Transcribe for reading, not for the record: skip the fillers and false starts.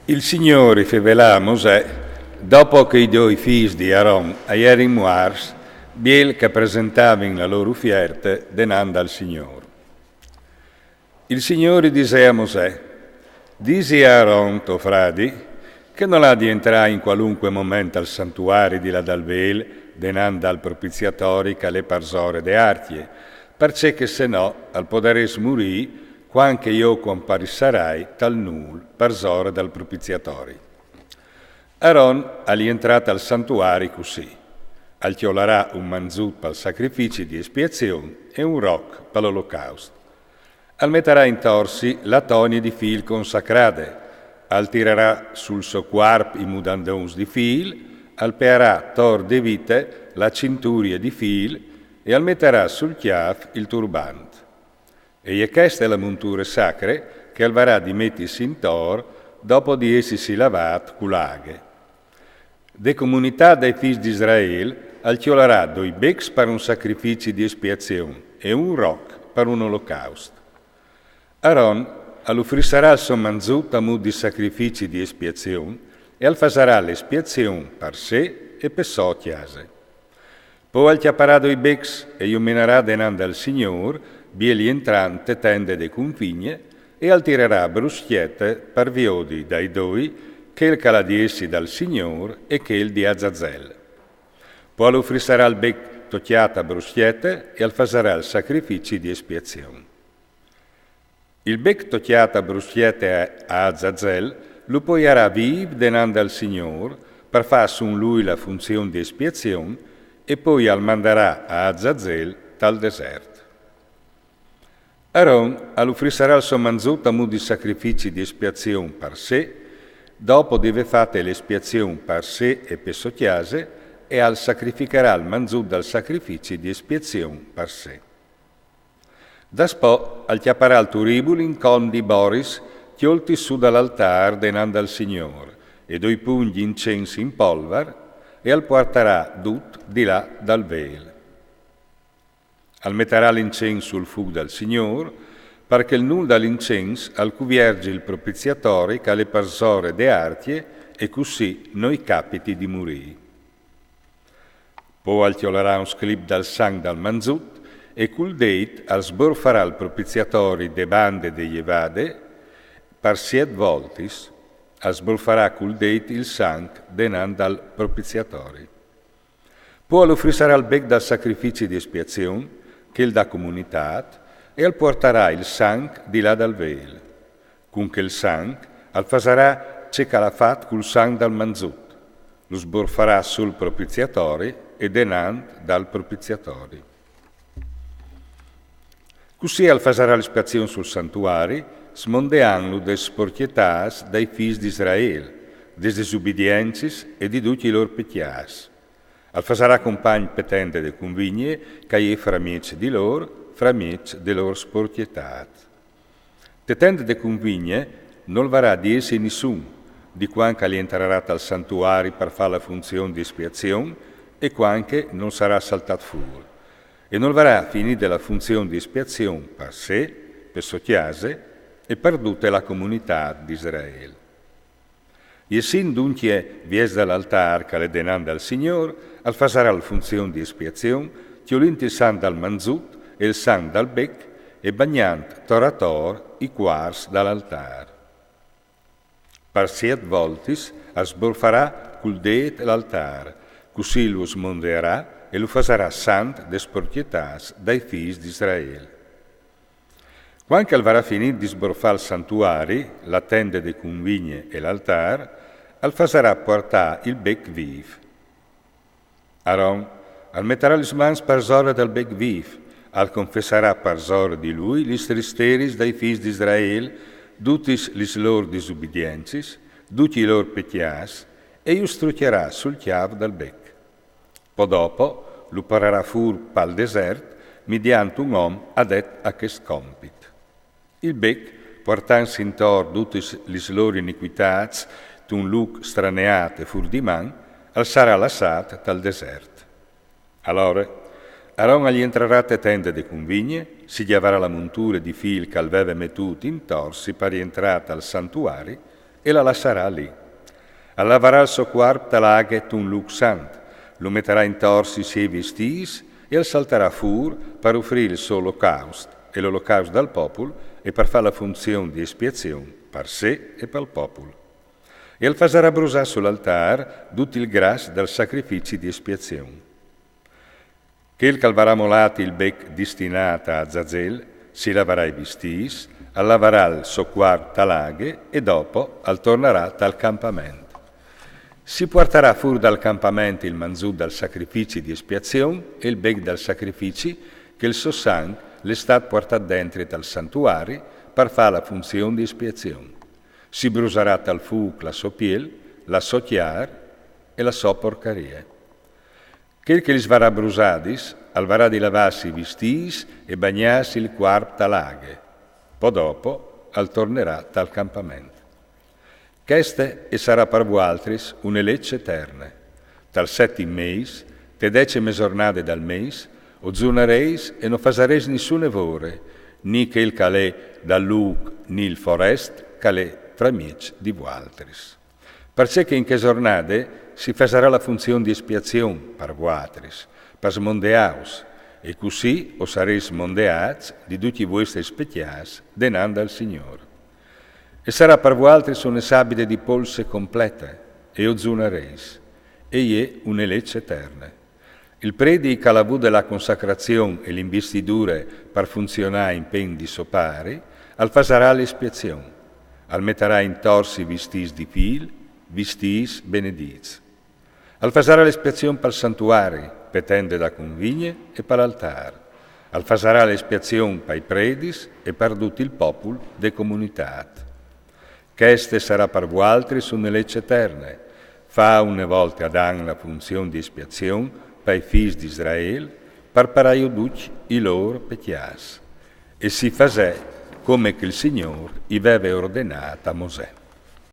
Il Signore rivelò a Mosè, dopo che i due figli di Aaron erano morti, biel che presentavano la loro offerte denanda al Signore. Il Signore disse a Mosè, disi a Aaron, tuo fradi, che non ha di entrare in qualunque momento al santuario di là dal vel, denanda al propiziatori che le parsore de artie, perché che se no al poderes morì, quanche io comparissarai tal nul parsore dal propiziatori. Aaron ali entrata al santuario così, altiolarà un manzut per sacrifici di espiazione e un roc per l'olocausto. Al metterà in torsi la tonie di fil consacrate, al tirerà sul suo quarp i mudandons di fil, al pearà tor de vite la cinturia di fil e al metterà sul chiaf il turbante. E questa è la montura sacre che al varà di mettersi in tor dopo di essersi lavat culaghe. De comunità dei figli di Israele altiolarà due becs per un sacrificio di espiazione e un roc per un olocausto. Aaron all'uffrisserà il suo manzut a mod di sacrifici di espiazione e al fasarà l'espiazione per sé e per sua chiesa. Poi al chiapparà due becs e illuminerà denanda al Signor, bieli entrante tende de convigne, e al tirerà bruschiette per viodi dai doi, che il caladiessi dal Signor e che il di Azazel. Poi all'uffrisserà il bec tocchiata bruschiette e al fasarà il sacrifici di espiazione. Il bec tocchiata bruschiette a Azazel lo poierà viv denanda al Signor per far su lui la funzione di espiazione e poi al manderà a Azazel dal deserto. Aaron all'uffrisserà il suo manzut a mod di sacrifici di espiazione per sé, dopo deve fate l'espiazione per sé e per sua chiesa e al sacrificherà il manzut dal sacrifici di espiazione per sé. Daspo al chiapparà il turibul in con di Boris, chiolti su dall'altar denanda al Signore, e due pugni incensi in polvar, e al porterà dut di là dal vel. Al metterà l'incenso sul fug del Signor, perché il nul dall'incenso al cuviergi il propiziatori che le parsore de artie e così noi capiti di morì. Poi altiolerà un sclip dal sang dal manzut e cul deit al sborfarà il propiziatori de bande de Jevade per 7 voltis al sborfarà cul deit il sang denan dal propiziatori. Poi all'uffrisserà il bec dal sacrifici di espiazione che il da comunitat e al porterà il sang di là dal vel. Con che il sang al fasarà ce calafat cul sang dal manzut, lo sborfarà sul propiziatori e denant dal propiziatori. Così al fasarà l'espiazione sul santuario, smondeanlo des sporchietas dai figli di Israele, des desubidiencis e di tutti i loro pecchias. Al fasarà compagni petente de convigne, che è framic di loro, framic de loro sporchietat. Tetende de convigne non varrà di essi nessun, di quanche li entrerà al santuario per fare la funzione di espiazione e quanche non sarà saltato fuori. E non varrà finita la funzione di espiazione per sé, per sua chiesa e per tutta la comunità di Israele. E sin dunque vies dall'altar che le denanda al Signor, al fasarà la funzione di espiazione, tiolinti il san dal manzut e il san dal bec e bagnant torator i quars dall'altar. Per 7 voltis sborfarà cul deet l'altar, così lo smonderà e lo fasarà sant des proprietas dai figli di Israele. Quando varrà finito di sborfare il santuario, la tenda de convigne e l'altar, al fasarà portare il bec viv. Aaron al metterà le mans per zora del bec viv, al confessarà per zora di lui gli tristeris dai figli di Israele, tutti lis loro disubbidiencis, tutti i loro pecchias, e io struccherà sul chiave del bec. Poi dopo lo parerà fur pal desert, mediante un uomo adet a quest compit. Il bec, portansi intor tutti gli loro iniquitats, un luc straneate fur di man, al sarà lasciato dal desert. Allora, Aaron agli entrerà te tende de convigne, si chiavarà la montura di fil che aveva mettuto in torsi per rientrata al santuario e la lascerà lì. Allavarà il suo quarto talaghet un luxant, lo metterà in torsi sei vestis e il salterà fur per offrire il suo olocausto e l'olocausto dal popolo e per fare la funzione di espiazione per sé e per il popolo. E il farà brusare sull'altar tutto il gras del sacrificio di espiazione. Che il calvarà molati il bec destinato a Azazel, si lavarà i vestis, allavarà il suo quarto talaghe e dopo al tornerà dal campamento. Si porterà fuori dal campamento il manzù dal sacrificio di espiazione e il bec dal sacrificio che il suo sangue le stato portato dentro dal santuario per fare la funzione di espiazione. Si bruserà tal fuoco la sua piel, la sua chiar e la sua porcaria. Quel che li svarà brusadis, alvarà di lavarsi i vestis e bagnarsi il quarto talaghe. Poi dopo al tornerà dal campamento. Queste e sarà per voaltris une legge eterna. Tal settim meis, te 10 giornate dal meis, ozunareis e non fasareis nessune vore, ni che il calè dal luc ni il forest calè fra miec di voaltris. Perché che in che giornate si farà la funzione di espiazione per voaltris, per smondeaus, e così o sareis mondeats di tutti i vostri specchias denanda al Signore. E sarà per voaltris une sabide di polse completa, e ozunareis, e è une legge eterna. Il predi calavù della consacrazione e l'investidure per funzionare in pen di sopari, al farà l'espiazione, al metterà in torsi vestis di fil, vestis benediz. Al farà l'espiazione per santuari, petende da convigne e per altar. Al farà l'espiazione per i predis e per tutto il popolo de comunitat. Queste sarà per voaltris una legge eterna. Fa una volta ad anno la funzione di espiazione per i figli di Israele, per paraio duc i loro pecchias. E si fasè come che il Signore i aveva ordinato a Mosè.